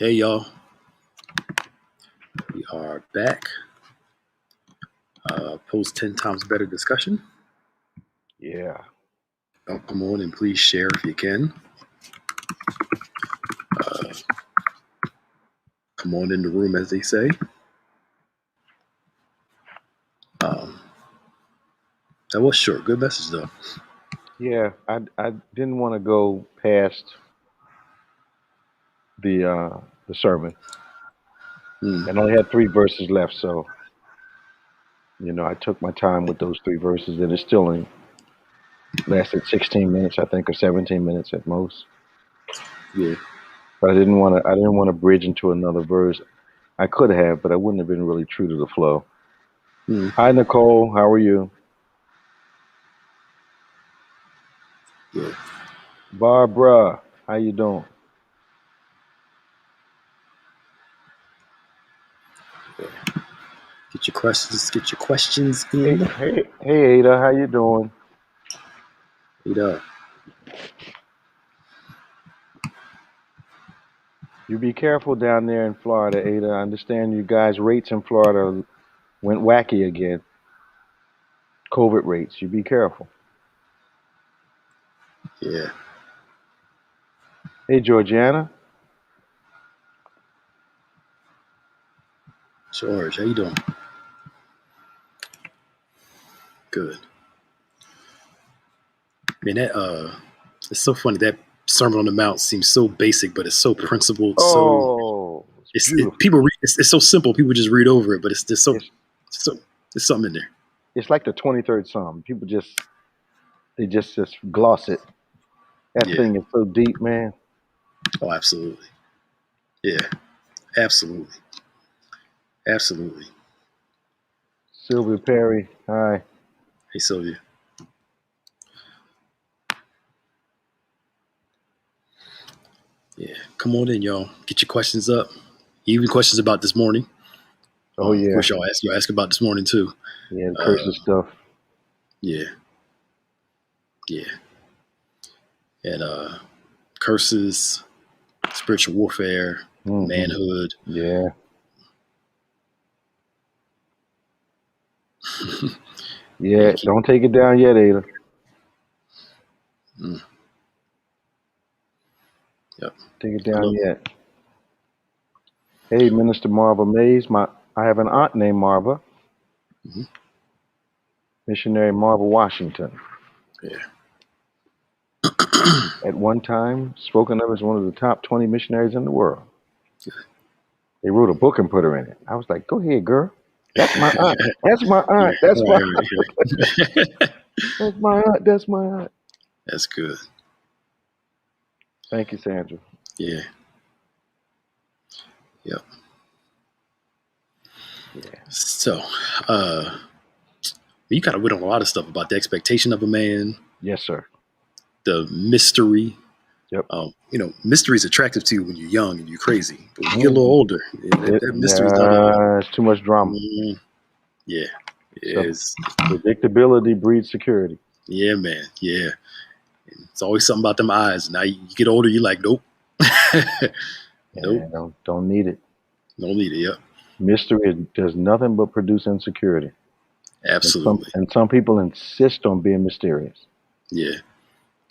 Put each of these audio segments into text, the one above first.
Hey y'all, we are back. Post 10 times better discussion. Yeah. Come on and please share if you can. Uh, come on in the room, as they say. That was short. Good message though. Yeah. I didn't want to go past the sermon. Mm, And I only had 3 verses left, so I took my time with those 3 verses, and it still only lasted 16 minutes, I think, or 17 minutes at most. yeah. But I didn't want to bridge into another verse. I could have, but I wouldn't have been really true to the flow. Mm, Hi, Nicole. How are you? yeah. Barbara, how you doing? Get your questions. Get your questions Hey, in. hey, hey, Ada, how you doing? Wait up. You be careful down there in Florida, Ada. I understand you guys' rates in Florida went wacky again. COVID rates. You be careful. Yeah. Hey, Georgiana. George, how you doing? Good. Man, it's so funny. That Sermon on the Mount seems so basic, but it's so principled. Oh, it's beautiful. People read. It's so simple. People just read over it, but it's just It's so there's something in there. it's like the 23rd Psalm. People just gloss it. That Yeah. thing is so deep, man. Oh, absolutely. Yeah. Absolutely. Absolutely. Sylvia Perry. Hi. Hey, Sylvia. Yeah. Come on in, y'all. Get your questions up. Even questions about this morning. Oh Of yeah. course, y'all ask about this morning too. Yeah, the Uh, curses stuff. yeah. Yeah. And curses, spiritual warfare, Hmm. manhood. Yeah. Yeah. Yeah. Don't take it down yet, Ada. Mm, yep. Take it I down love. yet. Hey, Minister Marva Mays. I have an aunt named Marva. Mhm. Missionary Marva Washington. Yeah. At one time, spoken of as one of the top 20 missionaries in the world. They wrote a book and put her in it. I was like, go ahead, girl. That's my aunt. That's my Yeah. aunt. That's my Right. that's my aunt. That's my aunt. That's good. Thank you, Sandra. Yeah. Yep. Yeah. So, uh, you kind of went on a lot of stuff about the expectation of a man, Yes, sir. the mystery. Yep. Mystery is attractive to you when you're young and you're crazy, but when you get a little Hmm. older, that mystery is not. It's too much drama. Yeah, it So is. predictability breeds security. Yeah, man. Yeah, it's always something about them eyes. Now you get older, you're like, nope, nope, Yeah, don't need it. don't need it. Yep, Mystery does nothing but produce insecurity. And some absolutely. and some people insist on being mysterious. Yeah,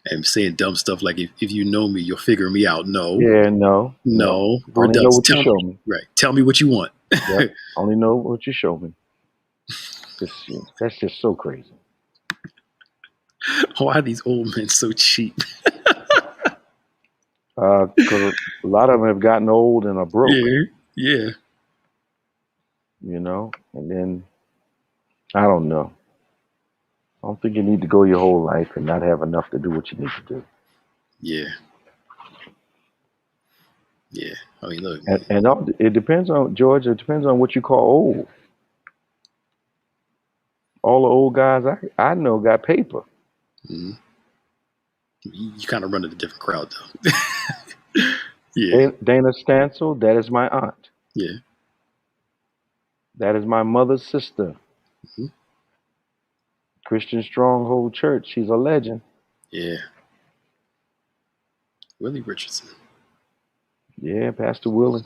and saying dumb stuff like, if you know me, you'll figure me out. No, Yeah, no. no, we're Only done. know what you Tell me, show me. right? Tell me what you want. Yep. Only know what you show me. That's just so crazy. Why are these old men so cheap? 'Cause a lot of them have gotten old and are broke, Yeah, yeah, and then I don't know. I don't think you need to go your whole life and not have enough to do what you need to do. yeah, yeah. I mean, look, And it depends on George. It depends on what you call old. All the old guys I know got paper. mhm. You kind of run in a different crowd, though. Yeah, Dana Stansel, that is my aunt. yeah, That is my mother's sister. mhm, Christian Stronghold Church. She's a legend. yeah. Willie Richardson. Yeah, Pastor Willie.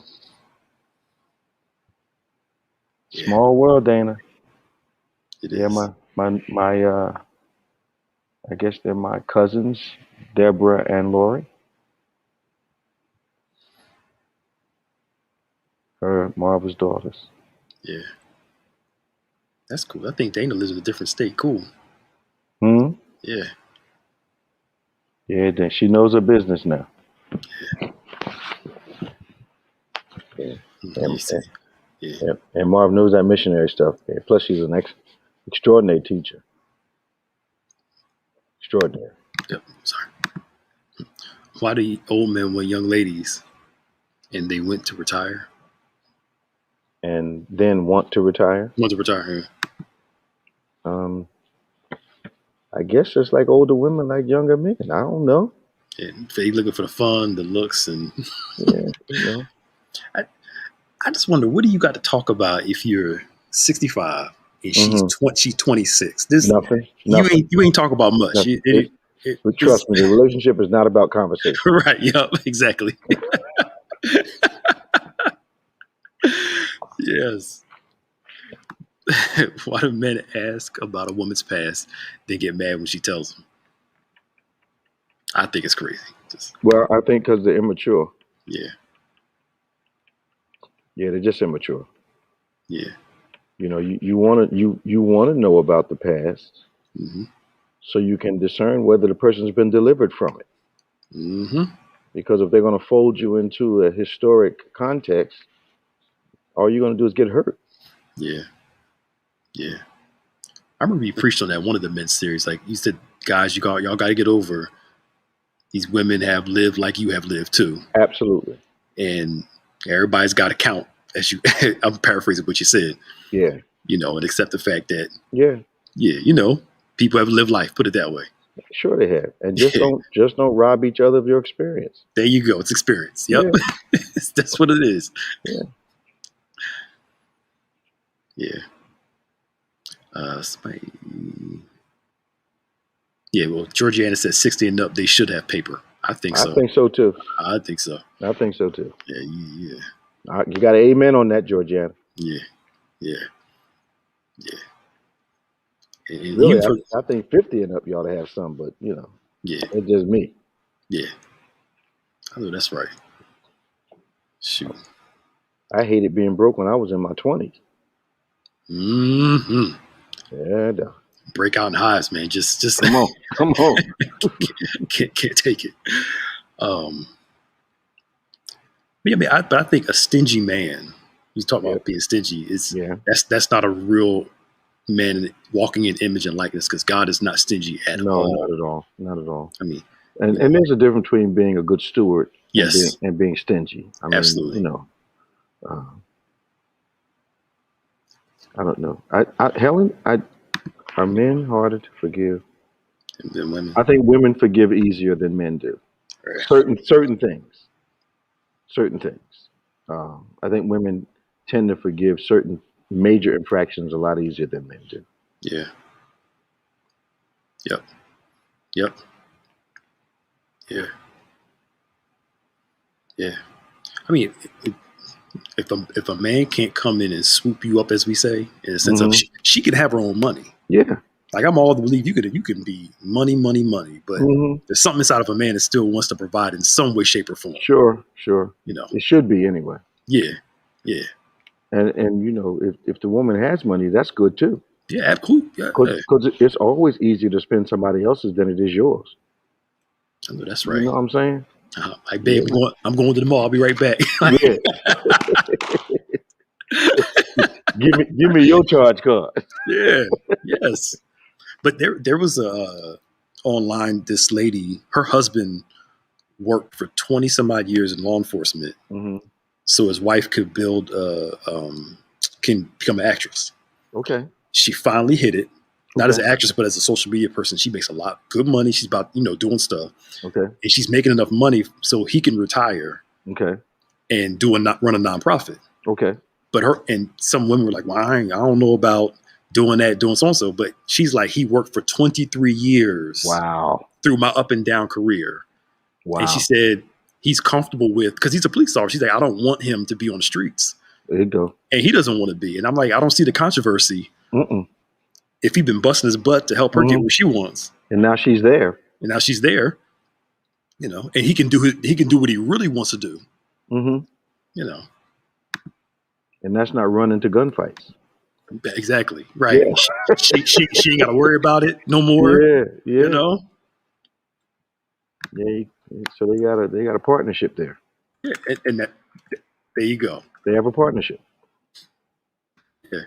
Yeah, Small world, Dana. it Yeah, is. my I guess they're my cousins, Deborah and Lori, her Marva's daughters. Yeah, that's cool. I think Dana lives in a different state. Cool. Hmm. Yeah, Yeah, then she knows her business now. Yeah. you And, see. Yeah. and Marv knows that missionary stuff. Yeah. Plus, she's an extraordinary teacher. Extraordinary. Yep. Sorry. Why do old men want young ladies and they went to retire? And then want to retire. Want to retire? Um, I guess just like older women like younger men. I don't know. Yeah. They looking for the fun, the looks, and Yeah, you know. I just wonder, what do you got to talk about if you're 65 and Hmm. she's 26? This Nothing. Nothing. you ain't talk about much. Nothing. But This trust me, the relationship is not about conversation. right? Yep. Exactly. Yes. Why do men ask about a woman's past, then get mad when she tells them? I think it's crazy. Just Well, I think because they're immature. yeah, Yeah, they're just immature. yeah. You know, you want to you want to know about the past Mm-hmm. so you can discern whether the person's been delivered from it. Mm-hmm. Because if they're going to fold you into a historic context, all you're going to do is get hurt. Yeah, yeah. I remember you preached on that one of the men's series. Like you said, guys, y'all got to get over these women have lived like you have lived too, Absolutely. and everybody's got to count. As you, I'm paraphrasing what you said. Yeah. And accept the fact that Yeah. yeah, people have lived life. Put it that way. Sure they have. And Yeah, just don't rob each other of your experience. there you go. It's experience. Yep, Yeah. that's what it is. Yeah. Yeah. Yeah, well, Georgiana says 60 and up, they should have paper. I think I so. think so too. I think so. I think so too. Yeah, yeah, You got an amen on that, Georgiana. yeah, yeah, yeah. And Really, even for I think 50 and up you ought to have some, but yeah, it's just me. yeah. I know that's right. Shoot. I hated being broke when I was in my 20s. Mm-hmm. Yeah, duh. Break out in highs, man. Just Come on. Come on. can't take it. But I think a stingy man. You talk Yeah. about being stingy. Is Yeah. that's not a real man walking in image and likeness because God is not stingy at No, all. not at all. Not at all. I mean, And there's a difference between being a good steward yes, and being stingy. I mean, absolutely. uh, I don't know. Helen, are men harder to forgive? And then women, I think women forgive easier than men do. right. Certain things. Certain things. I think women tend to forgive certain major infractions a lot easier than men do. Yeah. Yep. Yep. Yeah. Yeah. I mean, if a man can't come in and swoop you up, as we say, in a sense of Hmm. she can have her own money. Yeah. Like I'm all to believe you can be money, but Hmm. there's something inside of a man that still wants to provide in some way, shape, or form. Sure. You know. It should be anyway. Yeah. Yeah. And if the woman has money, that's good too. Yeah. Cool. Yeah. Because it's always easier to spend somebody else's than it is yours. I know that's You right. know what I'm saying? Like, Yeah. babe, I'm going to the mall. I'll be right back. Yeah. Give me your charge card. Yeah. Yes. But there was a online, this lady, her husband worked for 20 some odd years in law enforcement, Hmm. so his wife could can become an actress. Okay. She finally hit it, not as Okay. an actress, but as a social media person. She makes a lot good money. She's about doing stuff, Okay. and she's making enough money so he can retire Okay. and run a nonprofit. Okay. But some women were like, well, I don't know about doing that, doing so and so. But she's like, he worked for 23 years Wow. through my up and down career. Wow. And she said he's comfortable with, because he's a police officer. She's like, I don't want him to be on the streets. There you go. And he doesn't want to be. And I'm like, I don't see the controversy Mm-mm. if he's been busting his butt to help her get what she wants. And now she's there. And now she's there, you know, and he can do what he really wants to do. Mm-hmm. You know. And that's not running to gunfights. Exactly. Right. Yeah. she ain't got to worry about it no more. Yeah. You know. Yeah. So they got a partnership there. Yeah, and that, there you go. They have a partnership. Yeah.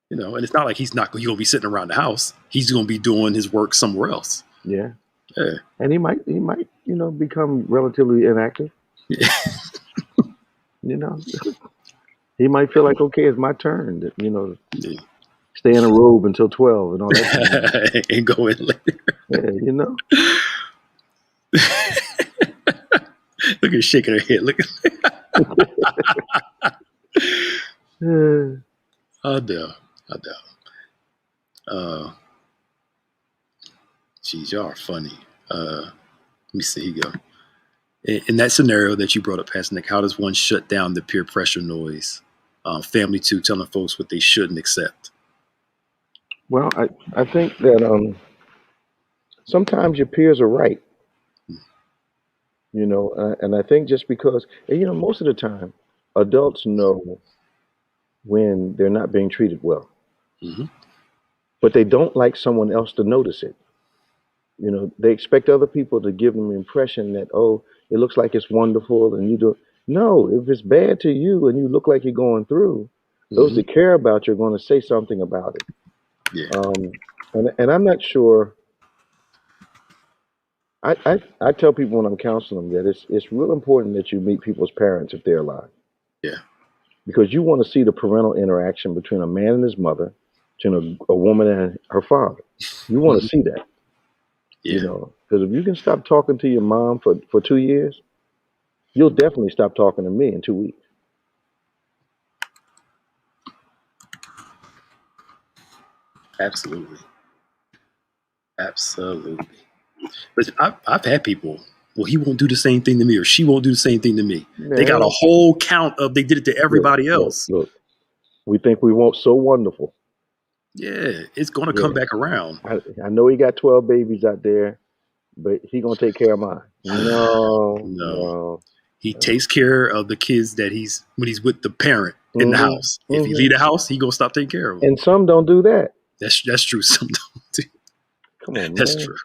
You know, and it's not like he's gonna be sitting around the house. He's gonna be doing his work somewhere else. Yeah. Yeah. And he might, become relatively inactive. Yeah. You know. He might feel like, okay, it's my turn. Yeah. Stay in a robe until 12 and all that. And go in later. Yeah, you know. Look at her shaking her head. Look at I know. Geez, y'all are funny. Let me see. Here you go. In that scenario that you brought up, Pastor Nick, how does one shut down the peer pressure noise? Family too, telling folks what they shouldn't accept. Well, I think that sometimes your peers are right. You know, and I think just because, most of the time, adults know when they're not being treated well. Mm-hmm. But they don't like someone else to notice it. You know, they expect other people to give them the impression that, oh, it looks like it's wonderful and you do. No, if it's bad to you and you look like you're going through, those that care about you are going to say something about it. Yeah. And I'm not sure. I tell people when I'm counseling them that it's real important that you meet people's parents if they're alive. Yeah. Because you want to see the parental interaction between a man and his mother, between a woman and her father. You want to see that. Yeah. You know, because if you can stop talking to your mom for 2 years, you'll definitely stop talking to me in 2 weeks. Absolutely. But I've had people, well, he won't do the same thing to me or she won't do the same thing to me. Man. They got a whole count of they did it to everybody else. Look, we think we want so wonderful. Yeah, it's going to come back around. I know he got 12 babies out there, but he going to take care of mine. No. He takes care of the kids that when he's with the parent in the house. If he leave the house, he going to stop taking care of them. And some don't do that. That's true. Some don't do. Come on, That's man. true.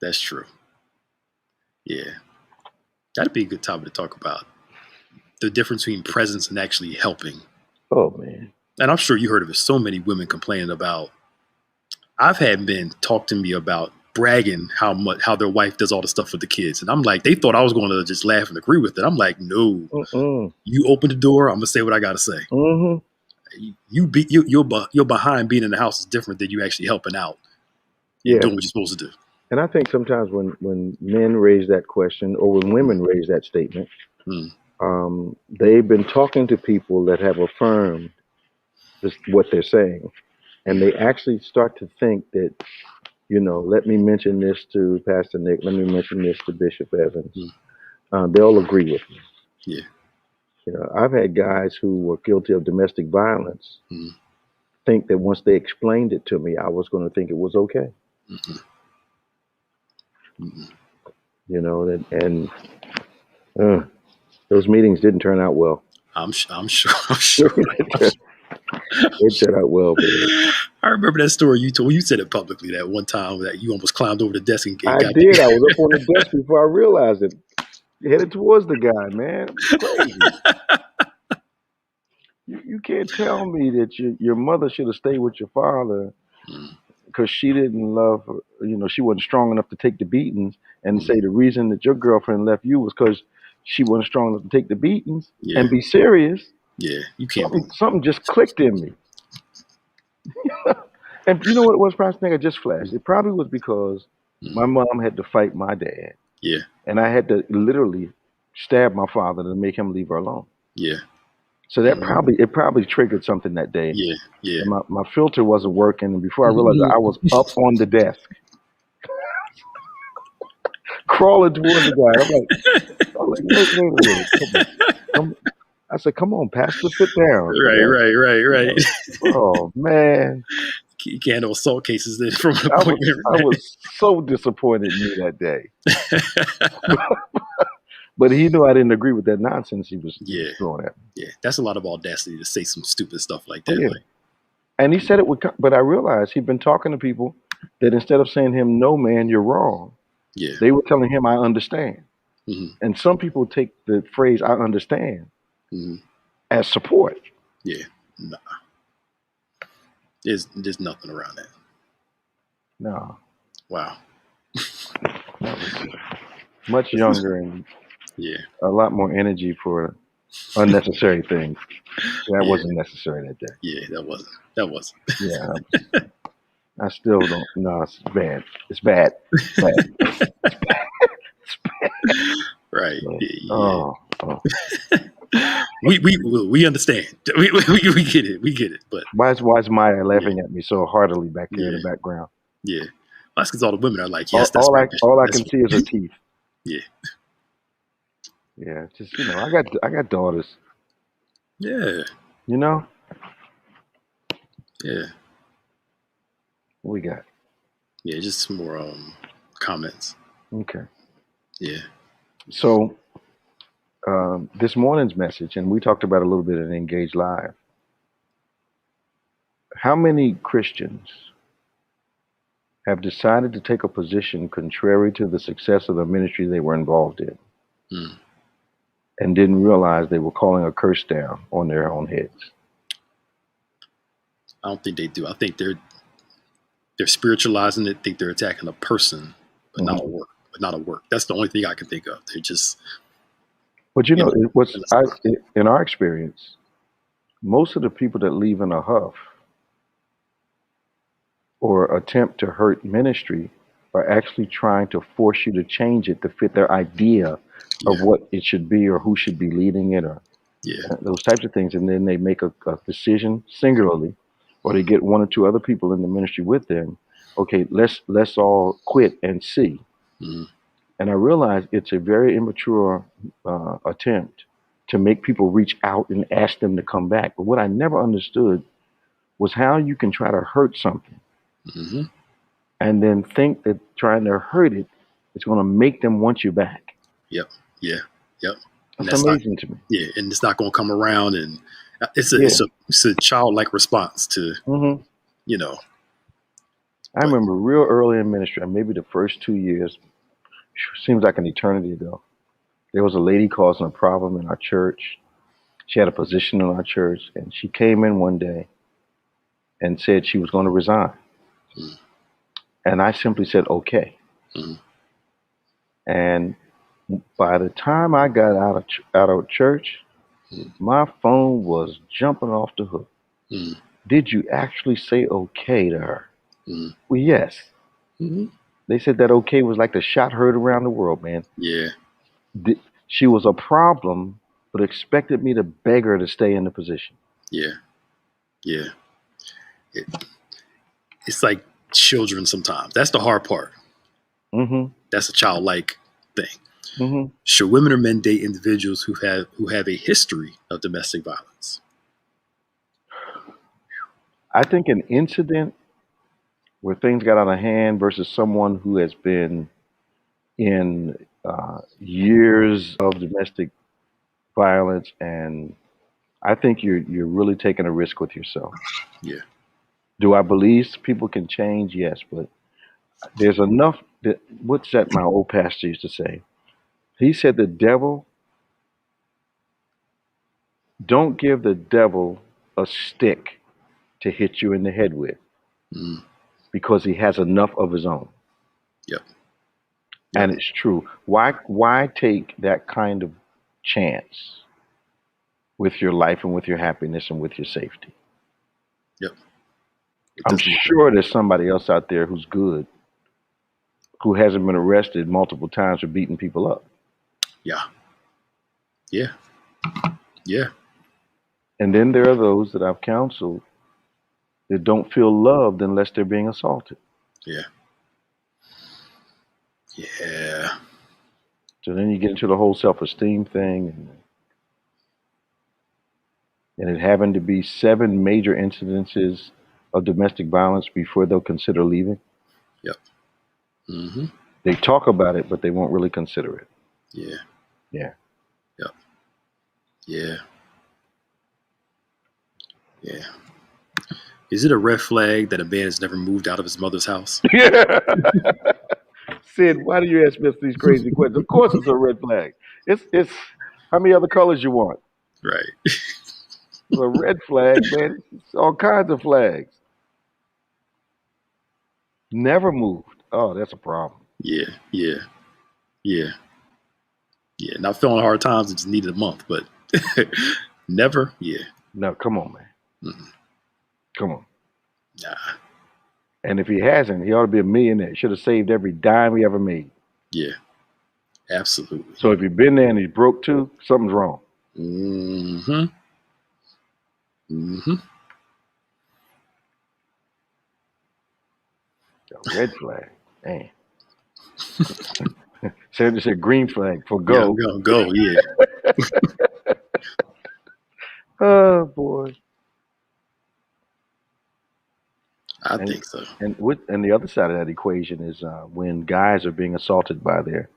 That's true. Yeah. That'd be a good topic to talk about. The difference between presence and actually helping. Oh, man. And I'm sure you heard of it. So many women complaining about. I've had men talk to me about bragging how their wife does all the stuff with the kids, and I'm like, they thought I was going to just laugh and agree with it. I'm like, no, you open the door, I'm gonna say what I gotta say. You're behind being in the house is different than you actually helping out and doing what you're supposed to do. And I think sometimes when men raise that question or when women raise that statement, they've been talking to people that have affirmed what they're saying. And they actually start to think that, let me mention this to Pastor Nick. Let me mention this to Bishop Evans. They'll agree with me. Yeah. I've had guys who were guilty of domestic violence think that once they explained it to me, I was going to think it was okay. And those meetings didn't turn out well. I'm sure. It turned out well, baby. I remember that story you told. You said it publicly that one time that you almost climbed over the desk and I did. I was up on the desk before I realized it. Headed towards the guy, man. Crazy. You can't tell me that your mother should have stayed with your father because she didn't love her. She wasn't strong enough to take the beatings, and say the reason that your girlfriend left you was because she wasn't strong enough to take the beatings and be serious. Yeah, you can't. Something just clicked in me. And you know what it was, Pastor Nick? I just flashed. It probably was because my mom had to fight my dad. Yeah. And I had to literally stab my father to make him leave her alone. Yeah. So that probably triggered something that day. Yeah. Yeah. And my filter wasn't working, and before I realized I was up on the desk. crawling towards the guy. I'm like, wait a minute, come. I said, come on, Pastor, sit down. Come on. You Right. know, oh man, You can't handle assault cases then from an I was appointment. I was so disappointed in you that day. But he knew I didn't agree with that nonsense he was Yeah, throwing at me. yeah. That's a lot of audacity to say some stupid stuff like Oh that. yeah, Like, and he said it would. But I realized he'd been talking to people that instead of saying him, "No, man, you're wrong," yeah, they were telling him, "I understand." hmm And some people take the phrase "I understand" hmm as support. yeah. Nah, there's nothing around that. No, Wow. I was much younger and Yeah, a lot more energy for unnecessary things. That yeah, wasn't necessary that day. yeah. That wasn't. That wasn't. Yeah, I still don't. No, it's bad. It's bad. It's bad. It's Right. bad. Yeah. Oh. We understand. We get it. We get it. But Why is Maya yeah, laughing at me so heartily back there in the yeah, background? yeah. That's because all the women are like, All, yes, that's all right, I Bishop. all I That's can see is her right. teeth. Yeah, Yeah, just I got daughters. yeah, You know yeah, what we got. yeah. Just some more comments. Okay, Yeah. so this morning's message, and we talked about it a little bit in Engage Live. How many Christians have decided to take a position contrary to the success of the ministry they were involved in, Mm. and didn't realize they were calling a curse down on their own heads? I don't think they do. I think they're spiritualizing it. Think they're attacking a person, but not a Mhm. work. But not a work. That's the only thing I can think of. They're just, But you know, in our experience, most of the people that leave in a huff or attempt to hurt ministry are actually trying to force you to change it to fit their idea of yeah, what it should be or who should be leading it or yeah, those types of things. And then they make a decision singularly, or they get one or two other people in the ministry with them. Okay, let's all quit and see. mm, And I realize it's a very immature attempt to make people reach out and ask them to come back. But what I never understood was how you can try to hurt something hmm and then think that trying to hurt it is going to make them want you back. yep, yeah, yep. And That's that's not, amazing to me. yeah, and it's not going to come around. And Yeah. it's a childlike response to, hmm you know, I but remember real early in ministry, maybe the first 2 years, seems like an eternity ago. There was a lady causing a problem in our church. She had a position in our church, and she came in one day and said she was going to resign. mm, And I simply said, okay. mm, And by the time I got out of church, mm, my phone was jumping off the hook. mm, Did you actually say okay to her? mm, Well, yes. mm, They said that okay was like the shot heard around the world, man. yeah, She was a problem, but expected me to beg her to stay in the position. yeah, yeah. It, it's like children sometimes. That's the hard part. Mm-hmm. That's a childlike thing. Mm-hmm. Should women or men date individuals who have a history of domestic violence? I think an incident where things got out of hand versus someone who has been in years of domestic violence, and I think you're really taking a risk with yourself. Yeah. Do I believe people can change? Yes, but there's enough. What's that my old pastor used to say? He said the devil, don't give the devil a stick to hit you in the head with, Mm, because he has enough of his own. yep. Yep. And it's true. Why take that kind of chance with your life and with your happiness and with your safety? Yep. It I'm doesn't. sure there's somebody else out there who's good, who hasn't been arrested multiple times for beating people up. Yeah. Yeah. Yeah. And then there are those that I've counseled that don't feel loved unless they're being assaulted. Yeah. Yeah. So then you get into the whole self-esteem thing, and it having to be 7 major incidences of domestic violence before they'll consider leaving. Yep. Mm-hmm. They talk about it, but they won't really consider it. Yeah. Yeah. Yep. Yeah. Yeah. Is it a red flag that a man has never moved out of his mother's house? Sid, why do you ask me these crazy questions? Of course it's a red flag. It's how many other colors you want? Right. It's a red flag, man. It's all kinds of flags. Never moved. Oh, that's a problem. Yeah. Yeah. Yeah. Yeah. Not feeling hard times. It just needed a month, but never. Yeah. No, come on, man. Mm-mm. Come on. Nah. And if he hasn't, he ought to be a millionaire. Should have saved every dime he ever made. Yeah. Absolutely. So if you've been there and he's broke too, something's wrong. Mm-hmm. Mm-hmm. A red flag. Man. Sandra said green flag for go. Yeah, go. Yeah. Oh boy. I think so. And the other side of that equation is when guys are being assaulted by their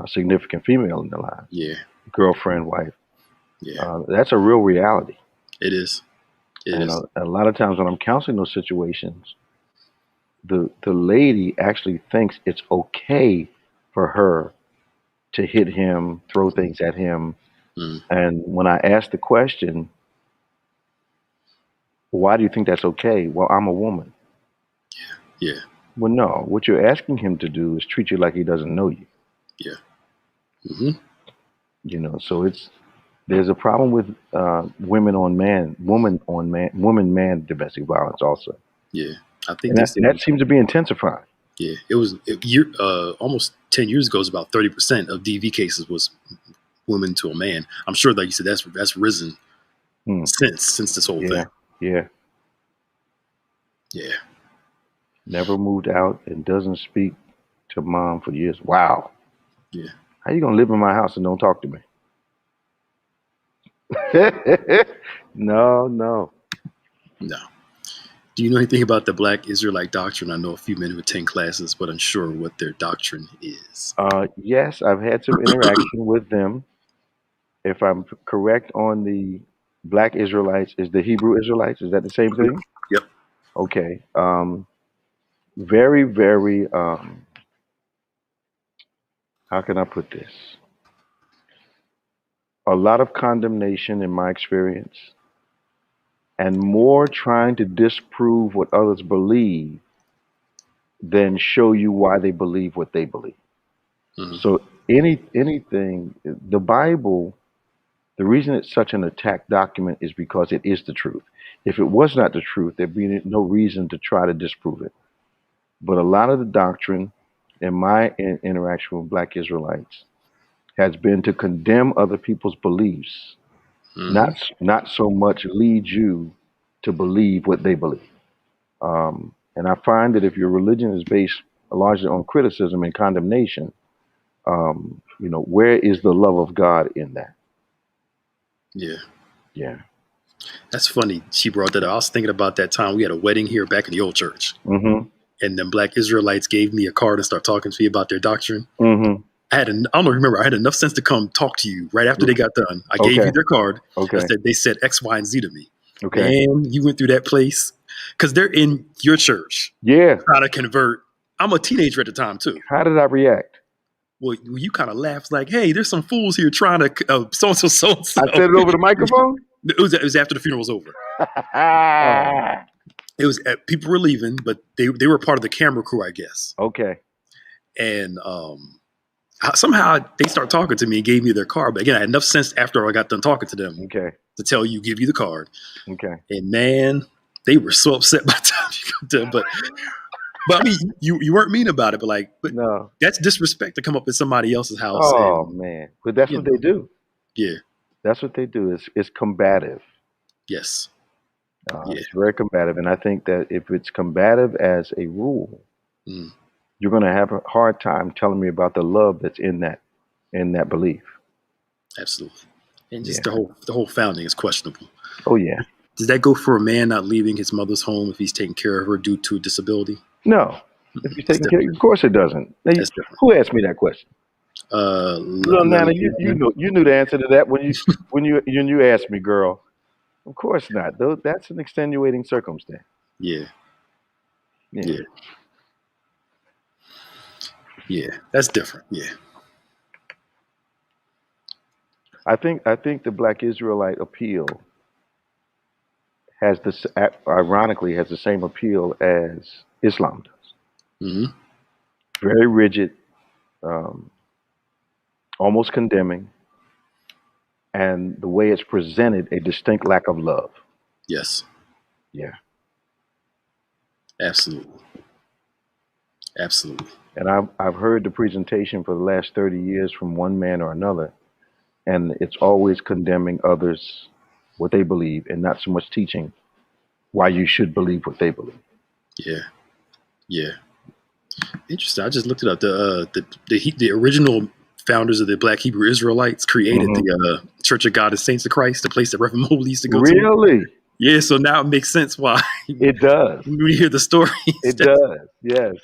significant female in their lives, Yeah. girlfriend, wife. Yeah. That's a real reality. It is. It And is. a lot of times when I'm counseling those situations, the lady actually thinks it's okay for her to hit him, throw things at him. Mm. And when I ask the question, why do you think that's okay? Well, I'm a woman. Yeah. Well, no. What you're asking him to do is treat you like he doesn't know you. Yeah. Mm-hmm. You know, so there's a problem with woman man domestic violence also. Yeah. I think And that seems to be intensifying. Yeah. It was almost 10 years ago. It was about 30% of DV cases was women to a man. I'm sure, like you said, that's risen since this whole thing. Yeah. Yeah. Never moved out and doesn't speak to mom for years. Wow. Yeah. How you gonna live in my house and don't talk to me? No. No. Do you know anything about the Black Israelite doctrine? I know a few men who attend classes, but unsure what their doctrine is. Yes, I've had some interaction with them. If I'm correct on the Black Israelites, is the Hebrew Israelites? Is that the same thing? Yep. Okay. Very, very. How can I put this? A lot of condemnation in my experience, and more trying to disprove what others believe than show you why they believe what they believe. Mm-hmm. So anything, the Bible, the reason it's such an attacked document is because it is the truth. If it was not the truth, there'd be no reason to try to disprove it. But a lot of the doctrine in my interaction with Black Israelites has been to condemn other people's beliefs, not so much lead you to believe what they believe. And I find that if your religion is based largely on criticism and condemnation, where is the love of God in that? Yeah. That's funny. She brought that up. I was thinking about that time we had a wedding here back in the old church, Mm-hmm. and then Black Israelites gave me a card and start talking to me about their doctrine. Mm-hmm. I don't know, remember, I had enough sense to come talk to you right after they got done. I gave you their card. Okay. They said X, Y, and Z to me. Okay. And you went through that place because they're in your church. Yeah. Trying to convert. I'm a teenager at the time too. How did I react? Well, you kind of laughed like, "Hey, there's some fools here trying to so and so." I said it over the microphone. It was after the funeral was over. It was people were leaving, but they were part of the camera crew, I guess. Okay. And somehow they start talking to me and gave me their card. But again, I had enough sense after I got done talking to them to tell you, give you the card. Okay. And man, they were so upset by the time you got done. But I mean, you weren't mean about it, but no, that's disrespect to come up in somebody else's house. Oh man, but that's what they do. Yeah, that's what they do. It's combative. Yes. It's very combative, and I think that if it's combative as a rule, you're going to have a hard time telling me about the love that's in that in that belief. Absolutely. And just Yeah. the whole founding is questionable. Oh yeah. Does that go for a man not leaving his mother's home if he's taking care of her due to a disability? No. If you're That's taking care, different. of course it doesn't. Now, That's different. who asked me that question? Little Nana, you knew the answer to that when you asked me, girl. Of course not. Though that's an extenuating circumstance. Yeah, Yeah. yeah, yeah. That's different. Yeah, I think the Black Israelite appeal has this ironically has the same appeal as Islam does. hmm Very rigid, um, almost condemning, and the way it's presented, a distinct lack of love. yes, Yeah. absolutely, absolutely. And I've heard the presentation for the last 30 years from one man or another, and it's always condemning others, what they believe, and not so much teaching why you should believe what they believe. Yeah, yeah. Interesting. I just looked it up. The original founders of the Black Hebrew Israelites created Hmm. the Church of God and Saints of Christ, the place that Reverend Mobley used to go to. Really? Yeah, so now it makes sense why It does. when you hear the stories. It That's does. Yes.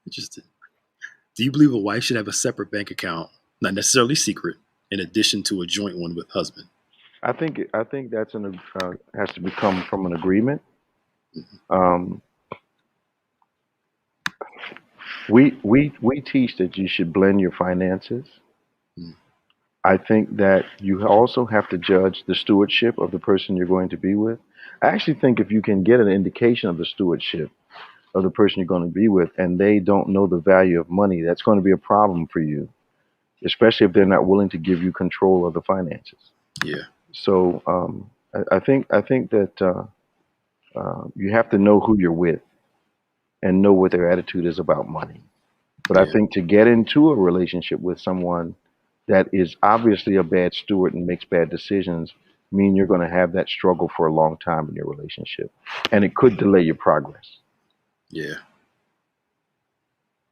interesting. Do you believe a wife should have a separate bank account, not necessarily secret, in addition to a joint one with husband? I think that's has to become from an agreement. Mhm. Um, we teach that you should blend your finances. Mm. I think that you also have to judge the stewardship of the person you're going to be with. I actually think if you can get an indication of the stewardship of the person you're going to be with and they don't know the value of money, that's going to be a problem for you, especially if they're not willing to give you control of the finances. Yeah, So I think that you have to know who you're with and know what their attitude is about money. But I yeah, think to get into a relationship with someone that is obviously a bad steward and makes bad decisions mean you're going to have that struggle for a long time in your relationship, and it could delay your progress. yeah.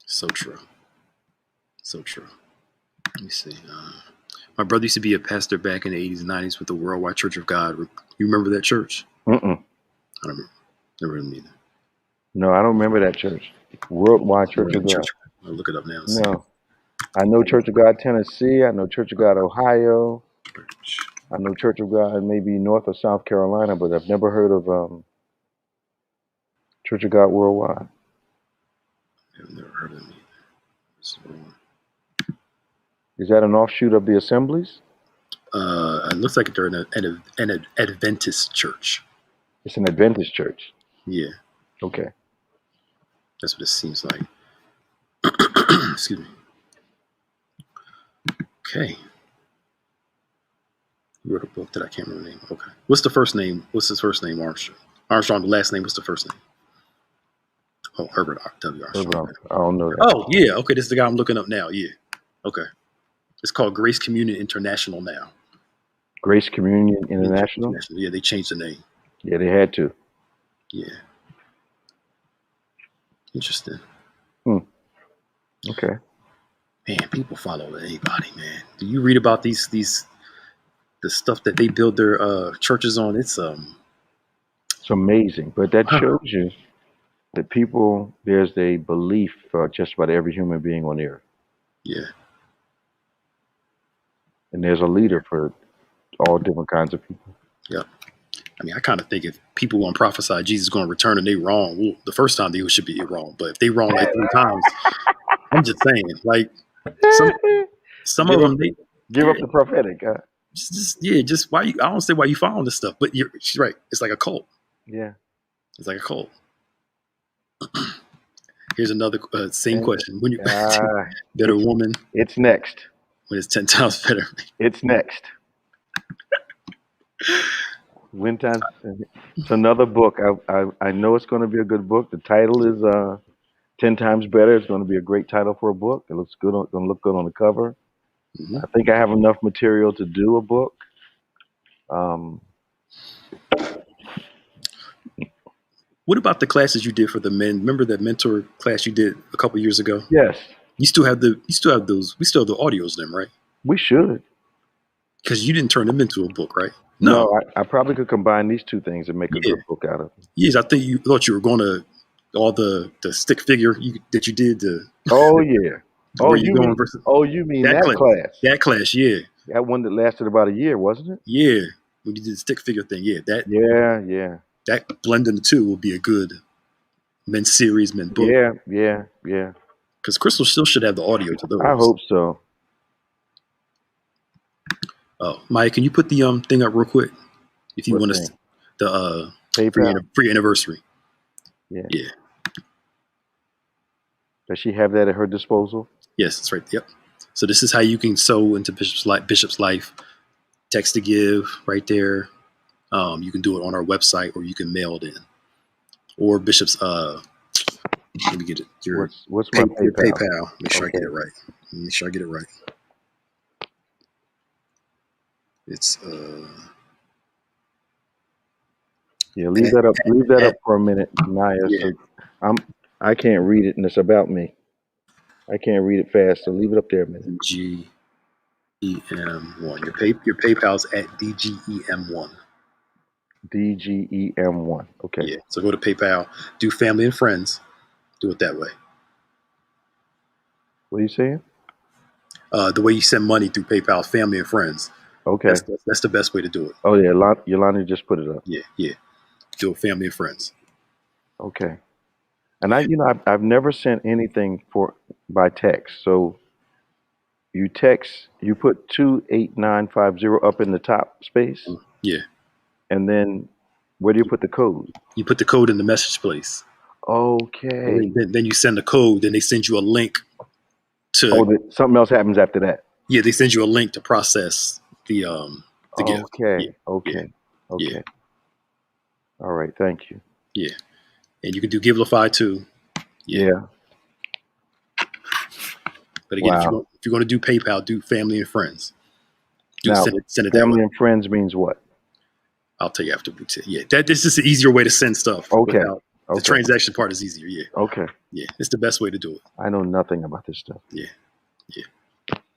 So true. So true. Let me see. My brother used to be a pastor back in the 80s and 90s with the Worldwide Church of God. You remember that church? Mm-mm. I don't remember. Never heard of them either. No, I don't remember that church. Worldwide Church Never of heard of God. church. I'll look it up now and see. No, I know Church of God Tennessee. I know Church of God Ohio. Church. I know Church of God maybe North or South Carolina, but I've never heard of Church of God Worldwide. I've never heard of them either. So, Is that an offshoot of the Assemblies? it looks like they're in an Adventist church. It's an Adventist church. Yeah, Okay. that's what it seems like. Excuse me. Okay. You wrote a book that I can't remember the name. Okay. What's the first name? What's his first name? Armstrong. Armstrong. The last name. What's the first name? Oh, Herbert W. Armstrong. Okay. I don't know that. Oh, yeah. Okay. This is the guy I'm looking up now. Yeah. Okay. It's called Grace Communion International now. Grace Communion International? Yeah, they changed the name. Yeah, they had to. Yeah. Interesting. Okay. Man, people follow anybody, man. Do you read about the stuff that they build their churches on? It's It's amazing. But that shows you that there's a belief for just about every human being on earth. yeah. And there's a leader for all different kinds of people. Yeah. I mean, I kind of think if people want to prophesy Jesus is going to return and they wrong, well, the first time they should be wrong. But if they wrong like 3 times, I'm just saying, like some Give of up, them, they give up the prophetic. just why you? I don't say why you following this stuff, but she's right. It's like a cult. Yeah. It's like a cult. Here's another same And, question: When you uh, better woman it's next. when it's 10 times better? It's next. When time, it's another book. I know it's going to be a good book. The title is 10 times better. It's going to be a great title for a book. It looks good. Going to look good on the cover. Mm-hmm. I think I have enough material to do a book. Um, What about the classes you did for the men? Remember that mentor class you did a couple years ago? yes. You still have those. We still have the audios, then, right? We should. Because you didn't turn them into a book, right? No, No. I probably could combine these two things and make a Yeah. good book out of them. Yes, I think you thought you were going to all the stick figure that you did Oh yeah. where you going versus You mean that that class. class? That class, yeah, That one that lasted about a year, wasn't it? yeah. When you did the stick figure thing, yeah, Yeah. that blending the two will be a good men's series, men's book. Yeah. Because Crystal still should have the audio to I those. hope so. Oh, Mike, can you put the thing up real quick if you What want thing? to the PayPal. free anniversary? Yeah. Yeah, Does she have that at her disposal? yes, that's right. Yep. So this is how you can sow into Bishop's life. Text to give right there. You can do it on our website, or you can mail it in, or Bishop's. Let me get it. What's my Your PayPal? PayPal. Make sure I get Okay. it right. Make sure I get it right. It's Yeah, leave that up. Leave that up for a minute, Naya. yeah, So I can't read it, and it's about me. I can't read it fast, so leave it up there a minute. DGEM1. Your PayPal's at DGEM1. DGEM1. Okay. Yeah. So go to PayPal. Do family and friends. Do it that way. What are you saying? The way you send money through PayPal, family and friends. Okay. That's the best way to do it. Oh yeah, Yolanda just put it up. Yeah. Do it family and friends. Okay. And I've never sent anything by text. So you put 28950 up in the top space, Yeah. and then where do you put the code? You put the code in the message place. Okay. Then you send the code. Then they send you a link to. Something else happens after that. Yeah, they send you a link to process the gift. Okay. Yeah. Okay. All right. Thank you. Yeah. And you can do Givelify too. Yeah. But again, Wow. if you're going to do PayPal, do family and friends. Now, send it that family way. and friends means what? I'll tell you after. Yeah, this is an easier way to send stuff. Okay. The transaction part is easier. Yeah. Okay. Yeah, it's the best way to do it. I know nothing about this stuff. Yeah.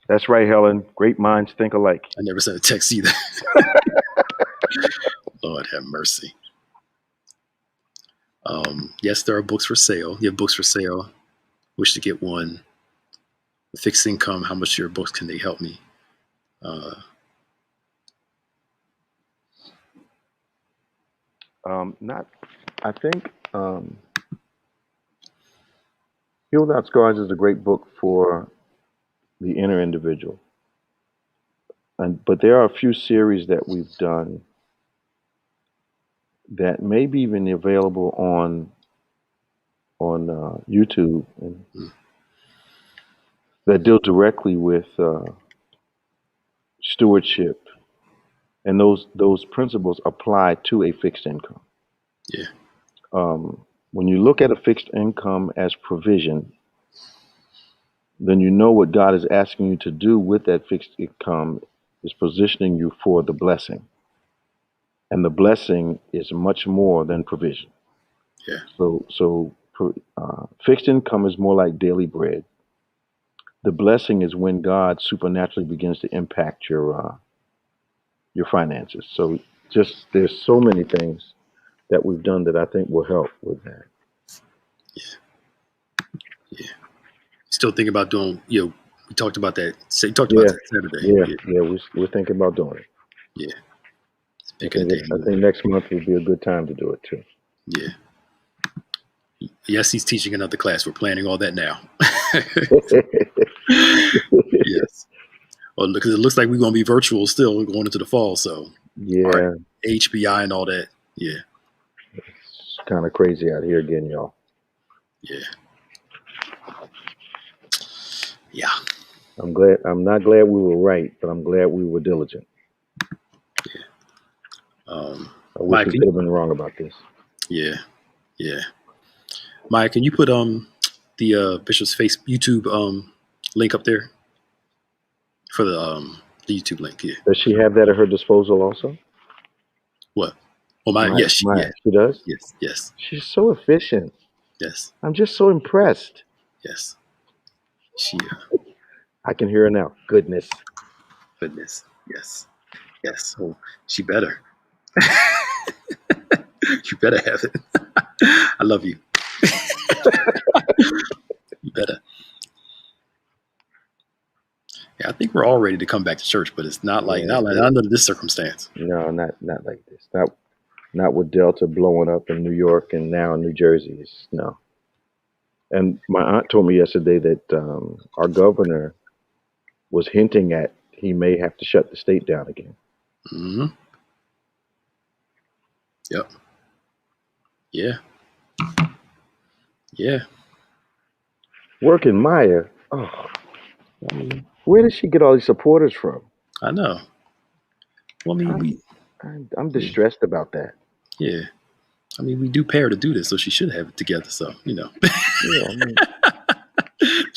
That's right, Helen. Great minds think alike. I never sent a text either. Lord have mercy. Yes, there are books for sale. You have books for sale. Wish to get one. Fixed income. How much of your books can they help me? I think Heal Without Scars is a great book for the inner individual. But there are a few series that we've done that may be even available on YouTube and that deal directly with stewardship, and those principles apply to a fixed income. Yeah. When you look at a fixed income as provision, then you know what God is asking you to do with that fixed income is positioning you for the blessing. And the blessing is much more than provision. Yeah. So fixed income is more like daily bread. The blessing is when God supernaturally begins to impact your finances. So there's so many things that we've done that I think will help with that. Yeah. Still thinking about doing. We talked about that. You talked about that Saturday. Yeah. We're thinking about doing it. Yeah. I think next month would be a good time to do it too. Yeah. Yes, he's teaching another class. We're planning all that now. Yes. Well, because it looks like we're going to be virtual still going into the fall. So yeah, HBI and all that. Yeah. It's kind of crazy out here again, y'all. Yeah. Yeah. I'm not glad we were right, but I'm glad we were diligent. Yeah. I wish we could have been wrong about this. Yeah. Mike, can you put the Bishop's YouTube link up there for the YouTube link? Yeah. Does she have that at her disposal also? What? Well, yes, she does. Yes. She's so efficient. Yes. I'm just so impressed. Yes. She, I can hear her now. Goodness. goodness. Yes. Yes. Oh, she better. You better have it. I love you. You better. Yeah, I think we're all ready to come back to church, but it's not like Yeah. not under this circumstance. No, not like this. Not with Delta blowing up in New York and now in New Jersey. No. And my aunt told me yesterday that our governor was hinting at he may have to shut the state down again. Hmm. Yep. Yeah. Yeah. Working Maya. Oh, where did she get all these supporters from? I know. Well, I mean, I'm, we. I'm Yeah. distressed about that. Yeah. I mean, we do pay her to do this, so she should have it together. So Yeah, I mean,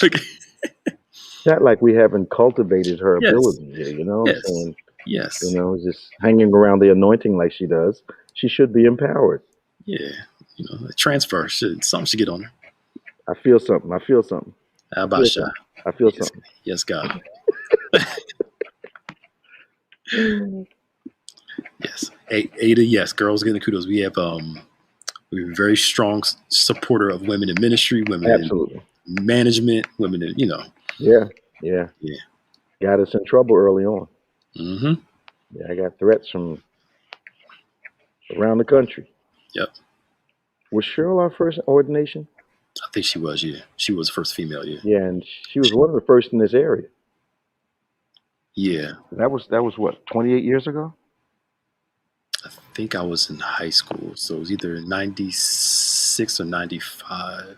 Look, it's not like we haven't cultivated her yes. ability here. You know what I'm Yes. saying? Yes. Just hanging around the anointing like she does. She should be empowered. Yeah. A transfer something should get on her. I feel something. I feel something. How I about feel Shy? something. I feel Yes. something. Yes, God. Yes. Ada, yes. Girls getting the kudos. We're a very strong supporter of women in ministry, women in Absolutely. management, women in. Yeah. Yeah. Yeah. Got us in trouble early on. Mm-hmm. Yeah, I got threats from around the country. Yep. Was Cheryl our first ordination? I think she was. Yeah. She was the first female. Yeah. Yeah, and she was one of the first in this area. Yeah. That was what, 28 years ago? I think I was in high school, so it was either 96 or 95.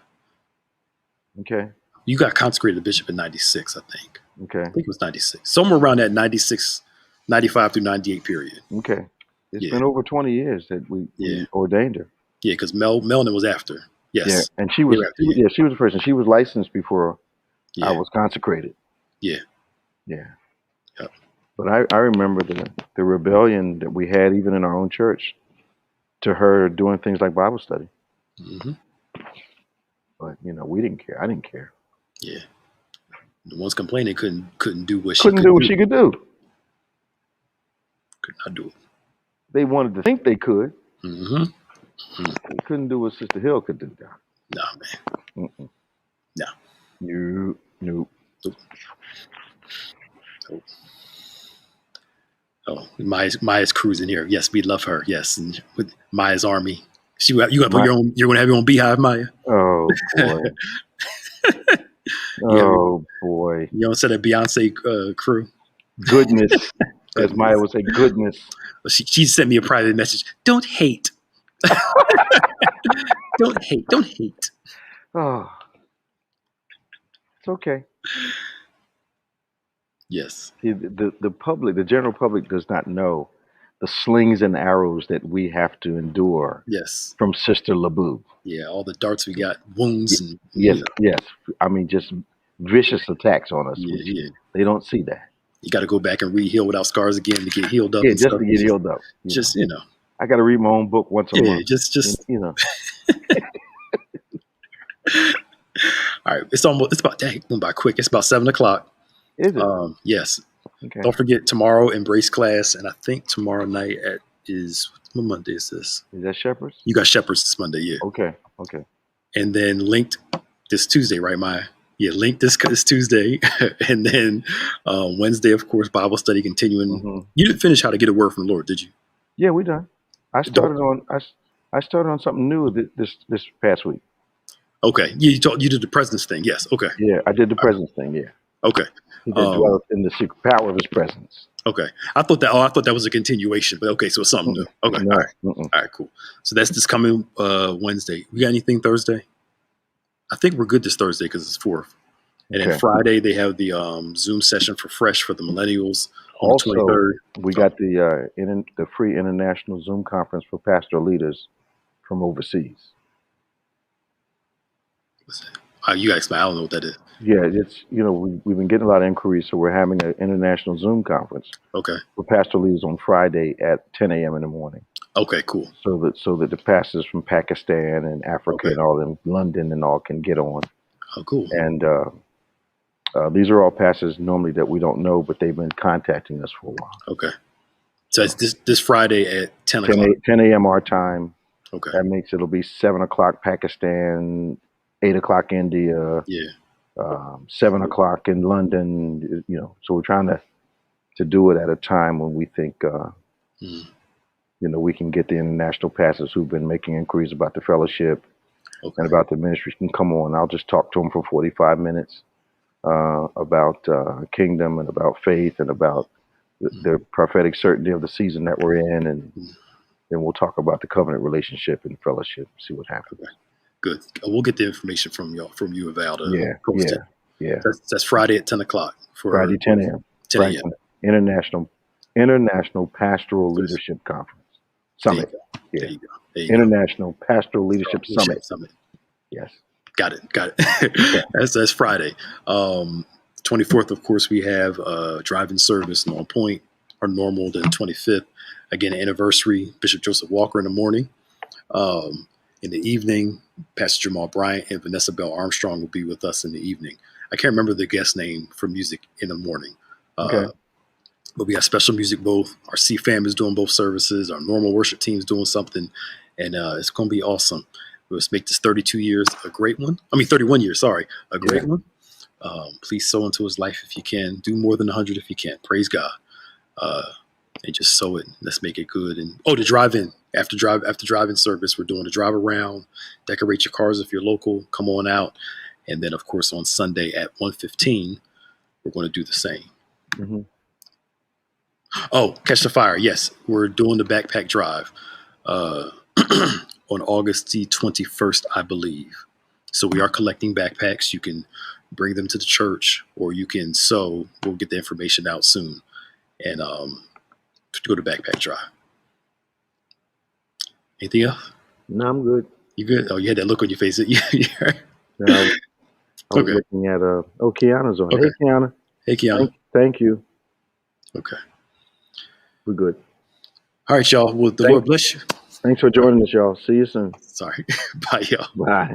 Okay. You got consecrated a bishop in 96, I think. Okay. I think it was 96. Somewhere around that 96, 95 through 98 period. Okay. It's Yeah. been over 20 years that we ordained her. Yeah, because Melvin was after. Yes. Yeah, and she was the first, and she was licensed before I Yeah. was consecrated. Yeah. Yeah. Yep. But I remember the rebellion that we had even in our own church to her doing things like Bible study. Mm-hmm. But we didn't care. I didn't care. Yeah. The ones complaining couldn't do what Couldn't she do could what do. she could do. Could not do it. They wanted to think they could. Mm-hmm. They couldn't do what Sister Hill could do. Nah, man. Mm-mm. No. No. Nope. Nope. Oh, Maya's cruising here. Yes, we love her. Yes, and with Maya's army. You gonna put your own. You're gonna have your own beehive, Maya. Oh boy. Oh boy. You don't say that Beyonce crew. Goodness. As Maya would say, goodness. She sent me a private message. Don't hate. Don't hate. Don't hate. Oh. It's okay. Yes. See, the public, the general public, does not know the slings and arrows that we have to endure. Yes. From Sister LaBoo. Yeah, all the darts we got, wounds, and yes. I mean, just vicious attacks on us. Yeah. They don't see that. You got to go back and re-heal without scars again to get healed up. Yeah, just to get healed up. Just I got to read my own book once a month. Just All right, it's about dang, went by quick. It's about 7:00. Is it? Yes. Okay. Don't forget tomorrow embrace class, and I think tomorrow night what Monday is this? Is that Shepherds? You got Shepherds this Monday, yeah. Okay. And then linked this Tuesday, right, Maya? Yeah, linked this Tuesday, and then Wednesday, of course, Bible study continuing. Mm-hmm. You didn't finish how to get a word from the Lord, did you? Yeah, we done. I started on something new this past week. Okay, you did the presence thing. Yes. Okay. Yeah, I did the presence thing. Yeah. Okay. He did dwell in the secret power of His presence. Okay. I thought that was a continuation, but okay, so it's something new. Okay. No. All right. All right. Cool. So that's this coming Wednesday. We got anything Thursday? I think we're good this Thursday because it's 4th. And then Friday they have the Zoom session for Fresh for the millennials on the 23rd. We got the free international Zoom conference for pastoral leaders from overseas. You guys, I don't know what that is. Yeah, it's we've been getting a lot of inquiries, so we're having an international Zoom conference. Okay. For pastoral leaders on Friday at 10 a.m. in the morning. Okay, cool. So that the pastors from Pakistan and Africa and all in London and all can get on. Oh, cool. And These are all pastors normally that we don't know, but they've been contacting us for a while. Okay. So it's this Friday at 10 10 o'clock. 10 a.m. our time. Okay. That makes it'll be 7 o'clock Pakistan, 8 o'clock India, Yeah. 7 o'clock in London. So we're trying to do it at a time when we think we can get the international pastors who've been making inquiries about the fellowship and about the ministry can come on. I'll just talk to them for 45 minutes about kingdom and about faith and about the prophetic certainty of the season that we're in, and then we'll talk about the covenant relationship and fellowship. See what happens. Okay. Good. We'll get the information from you and Val to post it. Yeah. That's Friday at 10 o'clock. Friday 10 a.m. 10 a.m. International Pastoral Leadership Conference Summit. There you go. International Pastoral Leadership Summit. Yes. Got it. That's Friday. 24th, of course, we have drive-in service and on point, our normal. Then 25th, again, anniversary, Bishop Joseph Walker in the morning. In the evening, Pastor Jamal Bryant and Vanessa Bell Armstrong will be with us in the evening. I can't remember the guest name for music in the morning. But we got special music both. Our C fam is doing both services. Our normal worship team is doing something. And it's going to be awesome. Let's make this 32 years a great one. 31 years, sorry. A great one. Please sow into his life if you can. Do more than 100 if you can. Praise God. And just sow it. Let's make it good. And the drive-in. After drive-in service, we're doing a drive around. Decorate your cars if you're local. Come on out. And then, of course, on Sunday at 1:15, we're going to do the same. Mm-hmm. Oh, Catch the Fire. Yes, we're doing the backpack drive on August the 21st, I believe. So we are collecting backpacks. You can bring them to the church or you can sow. We'll get the information out soon. And go to backpack drive. Anything else? No, I'm good. You good? Oh, you had that look on your face. I was looking at Kiana's on. Okay. Hey, Kiana. Hey, Kiana. Thank you. Okay. We're good. All right, y'all. Well, the Lord bless you. Thanks for joining us, y'all. See you soon. Sorry. Bye, y'all. Bye.